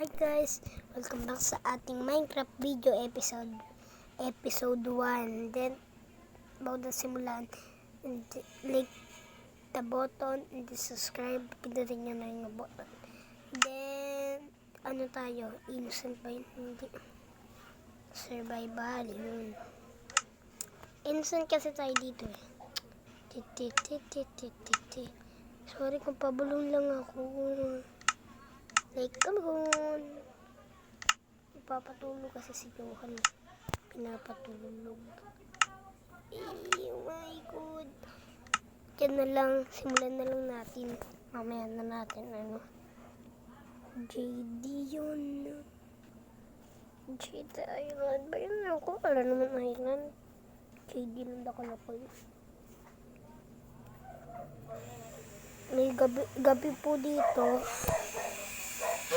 Hi guys, welcome back sa ating Minecraft video episode 1. Then bago na simulan, and click the button and subscribe, pindutin nyo na yung button. Then ano tayo, innocent ba yun? Hindi, survival yun. Innocent kasi tayo dito eh. Sorry kung pabulong lang ako. Like, come on. Ipapatulog kasi si Johan. Pinapatulog. Oh my God. Yan na lang. Simulan na lang natin. Mamaya na natin, JD yun. JD Island. Ba yun ako? Wala naman Island. JD lang nakalapay. May gabi po dito.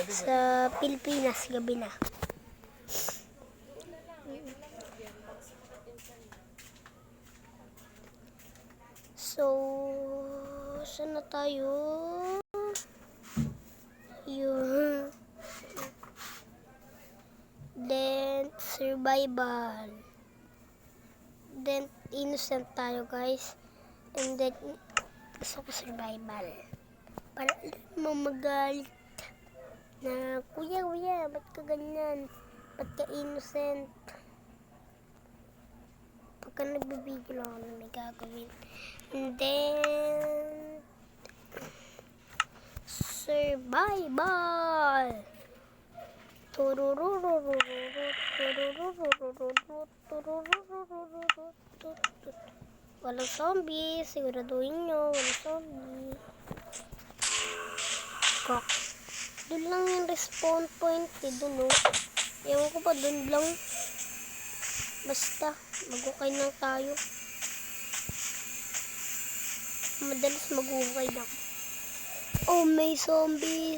Sa Pilipinas, gabi na. So, saan na tayo? Yun. Then, survival. Then, innocent tayo, guys. And then, gusto ko survival. Para alam mo magalit. Na, kuya, ba't ka ganyan? Ba't ka innocent? Pagka nagbibigil ako na may gagawin. And then, survival! Walang zombie. Siguraduhin nyo, walang zombie. Kok. Doon lang yung respawn point doon ewan ko pa, doon lang basta mag-ukay lang tayo, madalas mag-ukay lang. Oh, may zombie,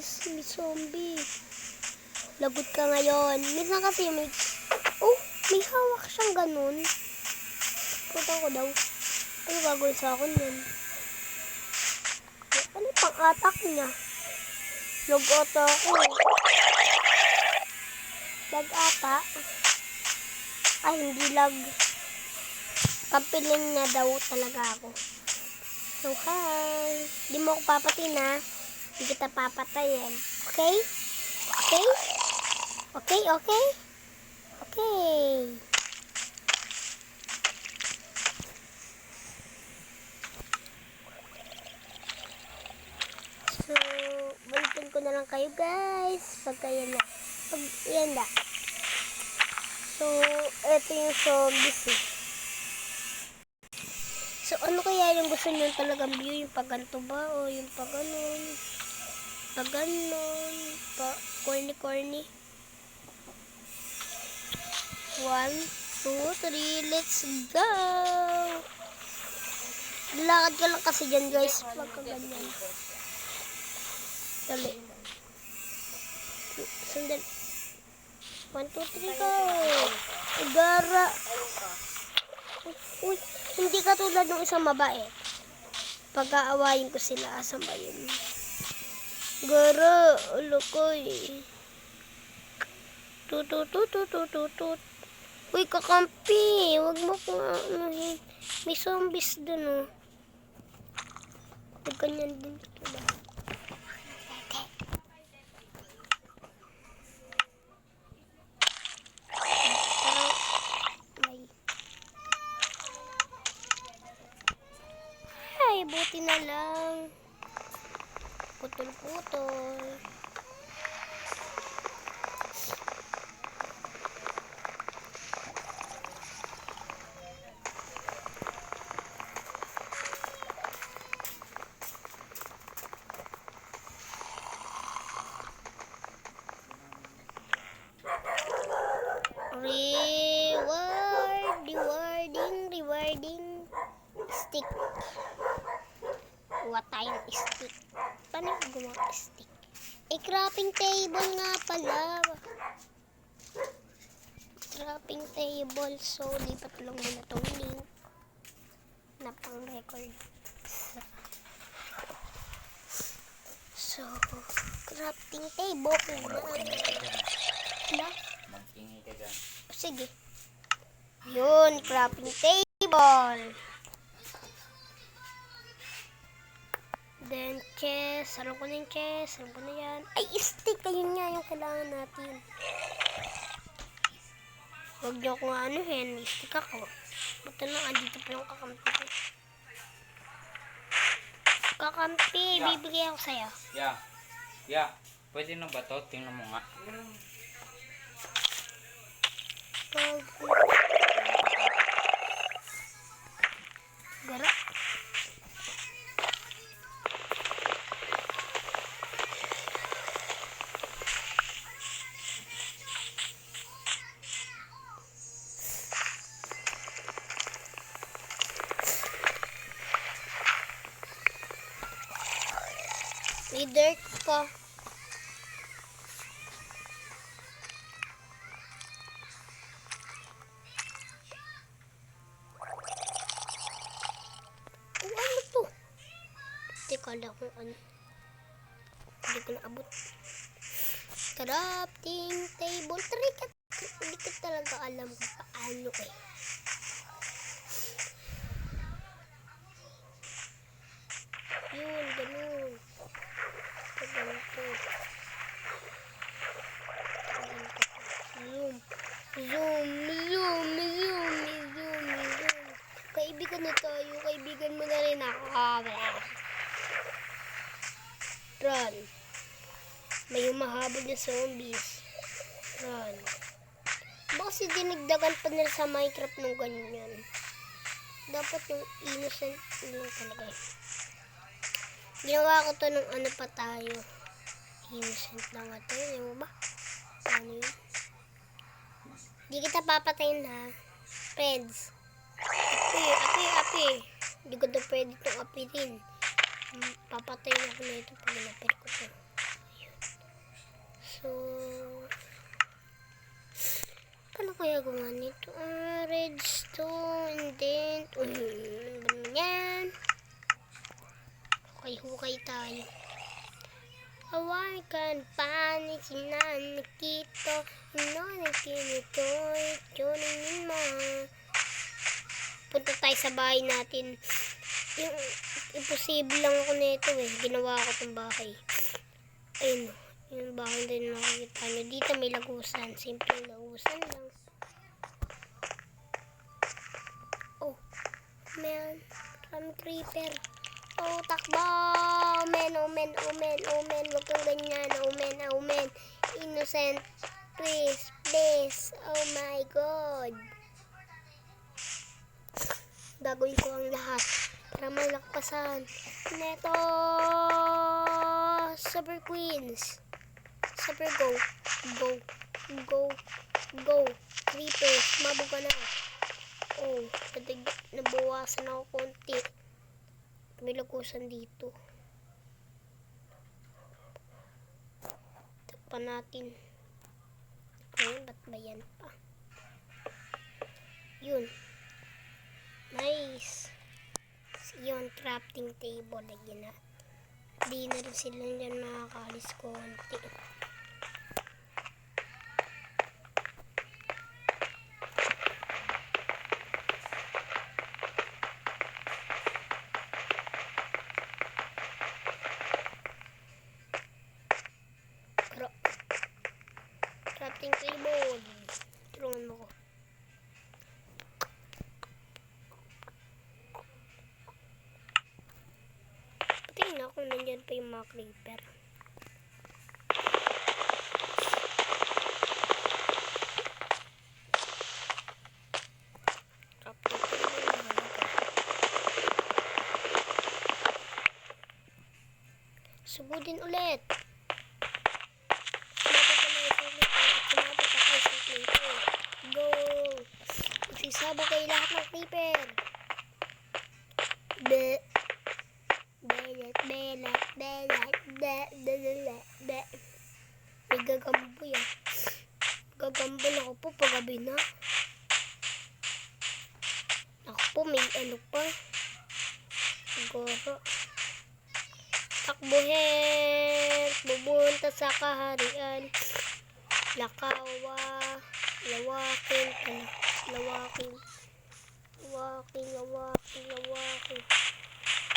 lagot ka ngayon. Minsan kasi may hawak siyang ganun. Putan ko daw, ano gagawin sa akin yun? Ano yung pang-attack niya? Lag ata ako. Lag ata. Ay, hindi lag. Papiling na daw talaga ako. So, hi. Hindi mo ako papatayin ha. Hindi kita papatayin. Okay? Okay? Okay, okay? Okay. So, balikin ko na lang kayo guys pagka yan na. So, eto yung zombies eh. So, ano kaya yung gusto nyo talagang view? Yung paganto ba? O yung paganon? Paganon? Corny? 1, 2, 3, let's go! Lakad ka lang kasi dyan guys pagka ganyan. Dali. Sandali. 1, 2, 3, go. Gara. Uy, hindi ka tulad ng isang mabait. Pag-aawayin ko sila, asan ba yun? Gara, alokoy. Tut. Uy, kakampi. Huwag mo kung anuhin. May zombies dun Huwag ganyan din tulad. Buti na lang. Putol-putol. Rewarding stick. Kuha tayong stick. Paano yung gumawa stick? Crafting table nga pala. Crafting table. So, lipat lang muna itong link na pang record. So, crafting table. Sige. Yun, crafting table. Then, chest. Sarang ko na yung chest. Sarang ko na yan. Ay, stick. Ayun nga yung kailangan natin. Huwag niyo akong anuhin. May stick ako. Buta lang, andito pa yung kakampi. Kakampi, Yeah. bibigay ako sa'yo. Yeah. Pwede na ba to? Tingnan mo nga. Gara. May dirt pa. Oh, ano to? Teka lang kung ano. Hindi ko naabot. Crafting table. Hindi ko talaga alam kung paano eh. Yun, ganun. Ganito. Zoom. Kaibigan na tayo. Kaibigan mo na rin ako. Run. May humahabol na zombies. Run. Baka kasi dinagdagan pa nila sa Minecraft ng ganyan. Dapat yung innocent lang talaga. Ginawa ko to nung ano pa tayo. Innocent lang ito. Yung ba? Ano yun? Di kita papatayin ha. Friends. Api. Hindi ko na pwede itong apitin. Papatayin ako na ito pag napir ko to. Ayun. So, paano kaya gumawa nito? Redstone. And then, ano ba yan? Hukay tayo. Away kan panik sinan nakito no nakinito tunin mo. Punta tayo sa bahay natin. Yung imposible lang ako nito eh. Ginawa ko tong bahay. Ayun. Yung bahay din nakikita nyo. Dito may lagusan. Simple lagusan lang. Oh. Man. Maraming creeper. Oh, takbo! Omen. Huwag kang ganyan. Omen. Innocent. Please. Oh my God. Gagawin ko ang lahat para malakpasan. Neto! Super Queens. Super Go. Creeper. Mabog ka na. Oh, nabawasan ako konti. May lagusan dito. Takpan natin. Ayun, ba't ba yan pa? Yun. Nice. Yun, crafting table. Lagyan na. Di na rin sila dyan makakalis konti. Crafting table. Tulungan mo ko. Patingin na kung nandyan pa yung mga creeper. Crafting table. Sugudin ulit. Go! Magsisabo kayo lahat ng creeper. May gagambo yan. Gagambo na ako po paggabi na. Ako po may ano pa. Siguro. Takbuhin. Bubunta sa kaharian. Lakawa. Lawakin.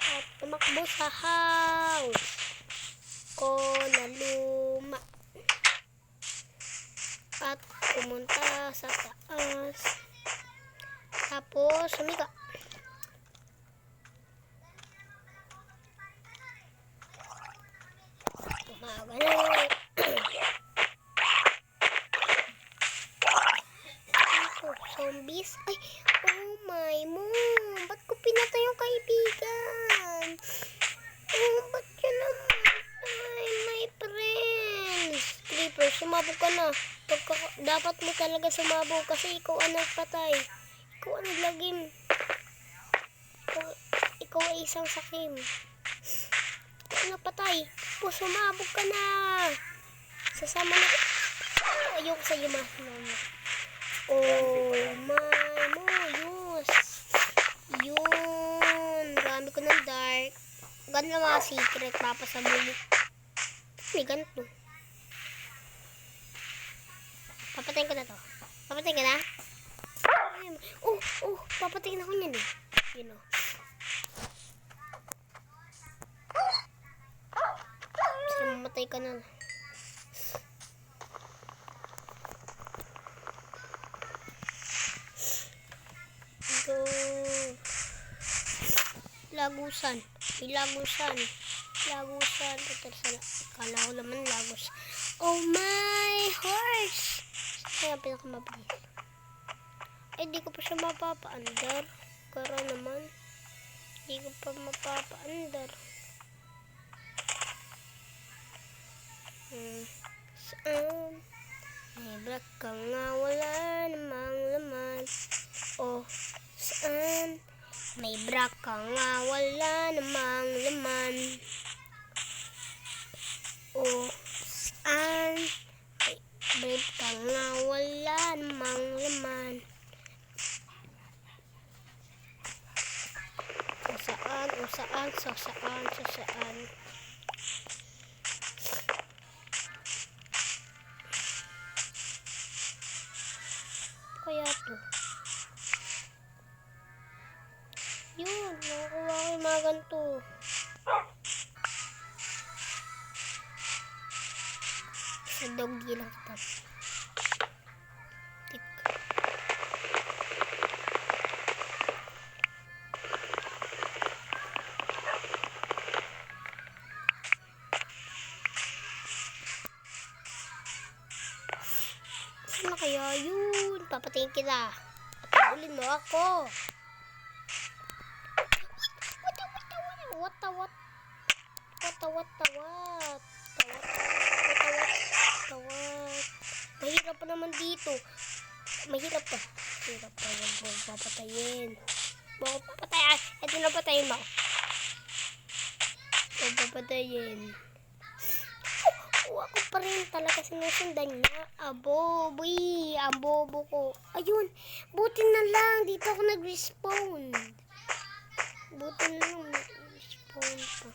At tumakbo sa house ko na luma. At pumunta sa taas. Tapos sumiga. Gumagano. Zombies. Ay, oh my mom. Ba't ko pinatay yung kaibigan? Oh, ba't yun namatay, my friends? Creeper, sumabog ka na. Dapat mo talaga sumabog kasi ikaw ang nagpatay. Ikaw ang naglagim. Ikaw ay isang sakim. Ikaw ang napatay. Po, sumabog ka na. Sasama na. Ayoko sa'yo, mahal. Oh my moyos. Yun. Marami ko ng dark. Ganda lang mga secret. Papasabog. May ganito. Papatayin ko na to. Papatayin ka na? Papatayin ako niyan eh. Yun o. Basta mamatay ka na. Go. Lagusan. May lagusan. Kala ko naman lagos. Oh my horse! Kaya pinakamabilis. Ay, di ko pa siya mapapa-under. Kara naman. Di ko pa mapapa-under. Saan? May black ka nga, wala namang laman. Oh, saan? May black ka nga, wala namang laman. Oh, saan? May black ka nga, wala namang laman. Saan? Kaya to. Yun, nakuha ko yung mga ganito. Sa doggy lang ito. Tik. Saan na kaya yun? Papatayin kita. Patulin mo ako. Mahirap pa naman dito. Mahirap pa. Huwag mo papatayin. Huwag papatayin. Ito na patayin mo. Huwag papatayin. Ako pa rin talaga sinusundan niya. Aboboy. Ang bobo ko. Ayun. Buti na lang. Dito ako nag-respawn. Buti na lang. Respawn pa.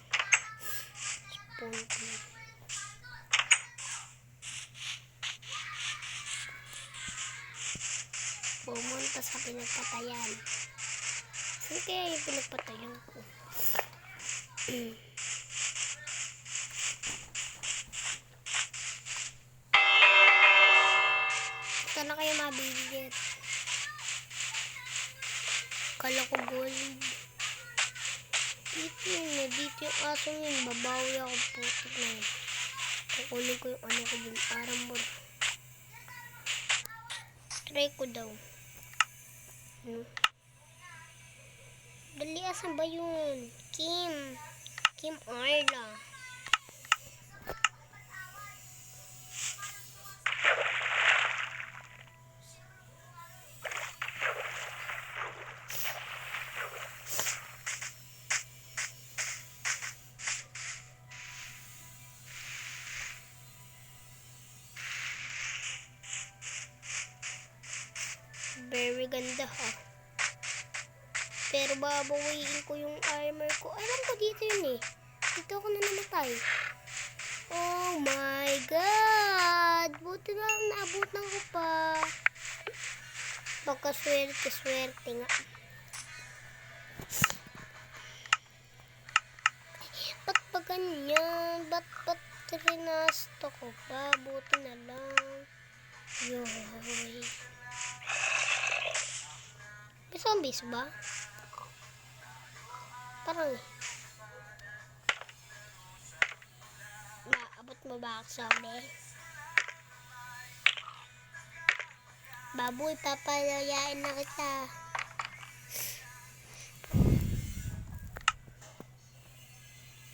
Pumunta sa pinagpatayan. Saan kaya yung pinagpatayan ko? Saan na kaya mabibigyan? Kala ko gold. Dito yung asong yun. Babawi ako putik na yun. Kukunin ko yung ano ko dun. Arambor. Try ko daw. Dali, asan ba yun? Kim Arla. Very ganda ha. Pero babawiin ko yung armor ko. Alam ko dito yun eh. Dito ako na namatay. Oh my god. Buti lang naabutan ko pa. Baka swerte nga. Ba't pa ganyan? Ba't rinasto ko pa? Buti na lang. Yoy. May zombies ba? Parang maabot mo ba ako zombie? Baboy, papalayain na kita.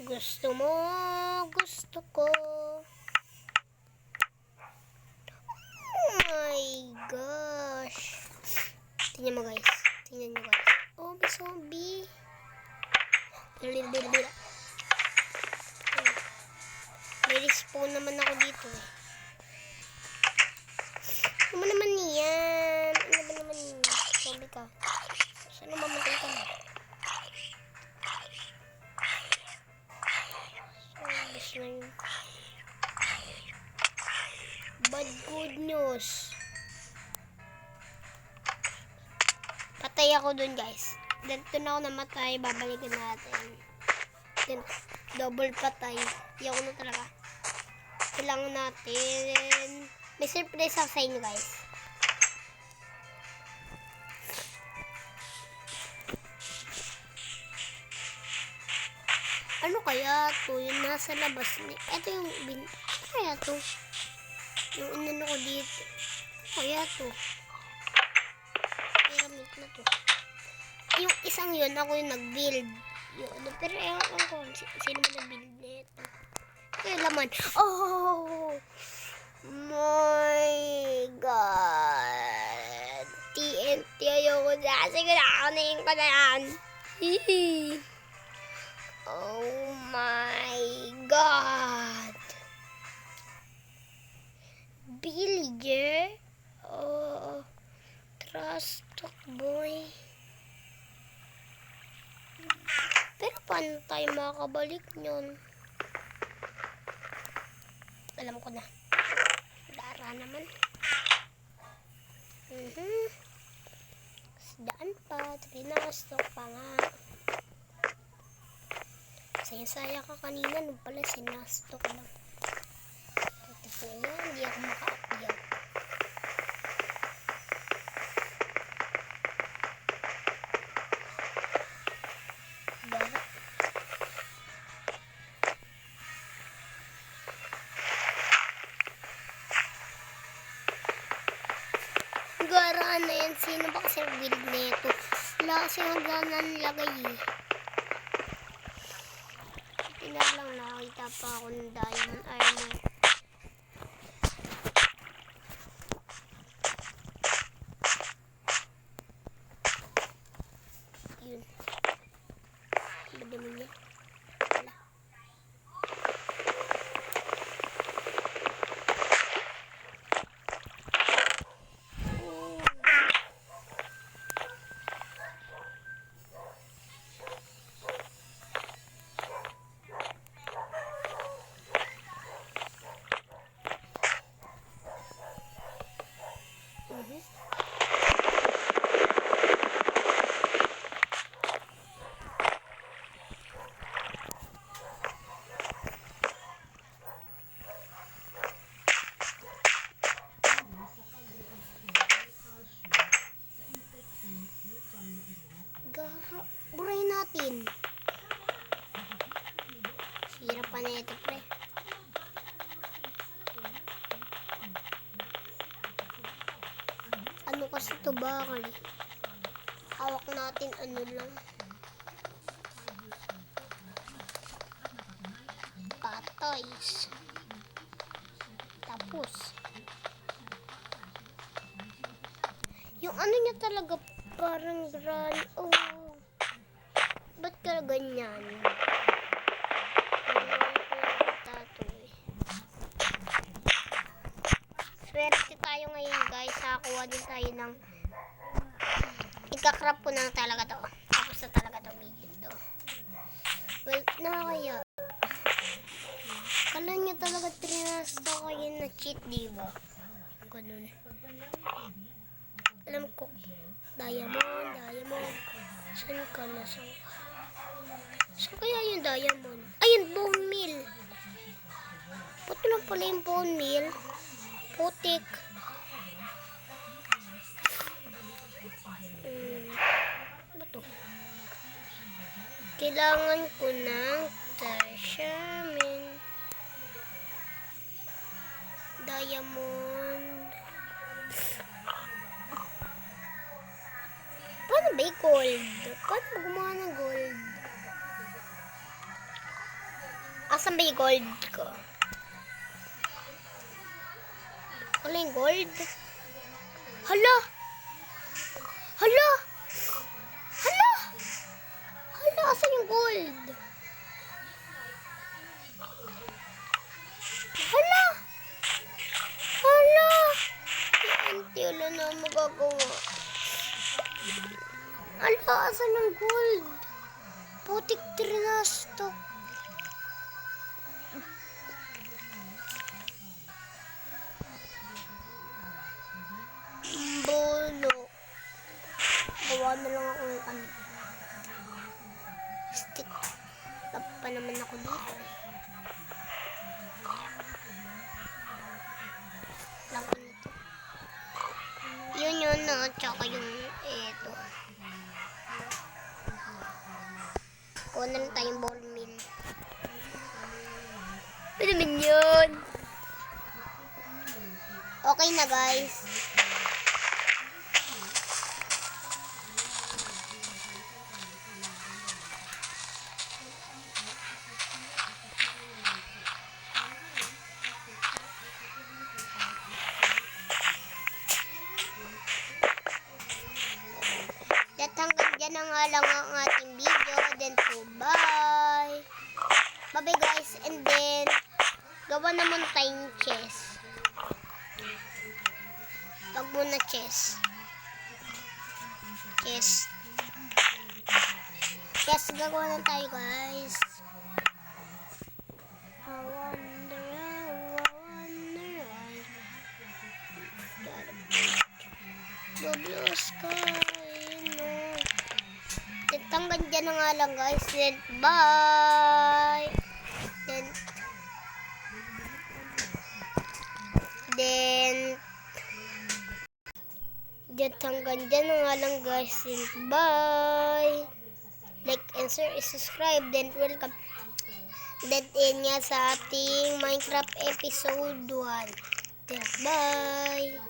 Gusto mo, gusto ko. Oh my gosh. Tingnan mo guys. Tingnan nyo guys. Oh, may zombie. Lila. May respawn naman ako dito eh. Ano naman yan? Ano ba naman yan? Zombie ka. Saan mamatay ka na? Zombies na yun. Bad good news. Patay ako dun guys. Dito na ako namatay. Babalikan natin. Then, double patay. Iyak na talaga. Kailangan natin. May surprise ako sa inyo guys. Ano kaya to? Yung nasa labas. Ito yung kaya to? Yung inano ko dito. Kaya to? Pyramid na to. Yung isang yun, ako yung nag-build. Pero ewan ko, sino mo nag-build nito? Ito yung laman. Oh! My God! TNT, ayoko na. Sige na, kunin ko na yan. Oh my God! Villager? Oh, trust talk boy. Pero paano tayo makakabalik nyon? Alam ko na. Dara naman. Daan pa. Trinastok pa nga. Sayang ka kanina. Nung pala sinastok lang. Tapos na yan. Hindi ako maka-upyan. Dara. Garaan na yan. Sino ba kasi build na ito? Wala kasi hanggang nilagay eh. Tina lang nakita pa ako ng diamond armor. Yun. Ba naman yan? Wala. Buray natin. Sira pa na ito, pre. Ano kasi ito bakal? Hawak natin ano lang. Patays. Tapos. Yung ano niya talaga parang oh. Ba't ka ganyan? Swerte tayo ngayon guys. Nakakuha din tayo ng ikakrap ko na talaga to. Tapos na talaga to video to. Well, kaya kala niya talaga trinasta ko yun na cheat, diba? Ganun. Alam ko. Diamond. Saan ka na? Saan kaya yung diamond? Ayun, bone meal. Puto lang pala yung bone meal. Putik. Ano to? Kailangan ko ng Tashamin. Diamond. Paano ba yung gold? Paano ba gumawa ng gold? Asan ba yung gold ko? Wala yung gold? Hala! Asan yung gold? Hala! Hindi, wala na magagawa. Hala, asan yung gold? Putik trinas to. Bolo. Gawa na lang ako ng stick. Tap pa naman ako dito. Lang ko nito. Yun na. Tsaka yung eto. Kuha na lang tayong ball mill. Ano naman yun? Okay na guys. At hanggang dyan na nga lang ang ating video. Then po, bye! Bye guys. And then, gawa naman tayong chess. Wag muna chess. Chess, gagawa na tayo guys. I wonder the blue sky. Hanggang dyan na nga lang guys. Then, bye! Then hanggang dyan na nga lang guys. Then, bye! Like and subscribe. Then, welcome. Then, in nga sa ating Minecraft episode 1. Then, bye!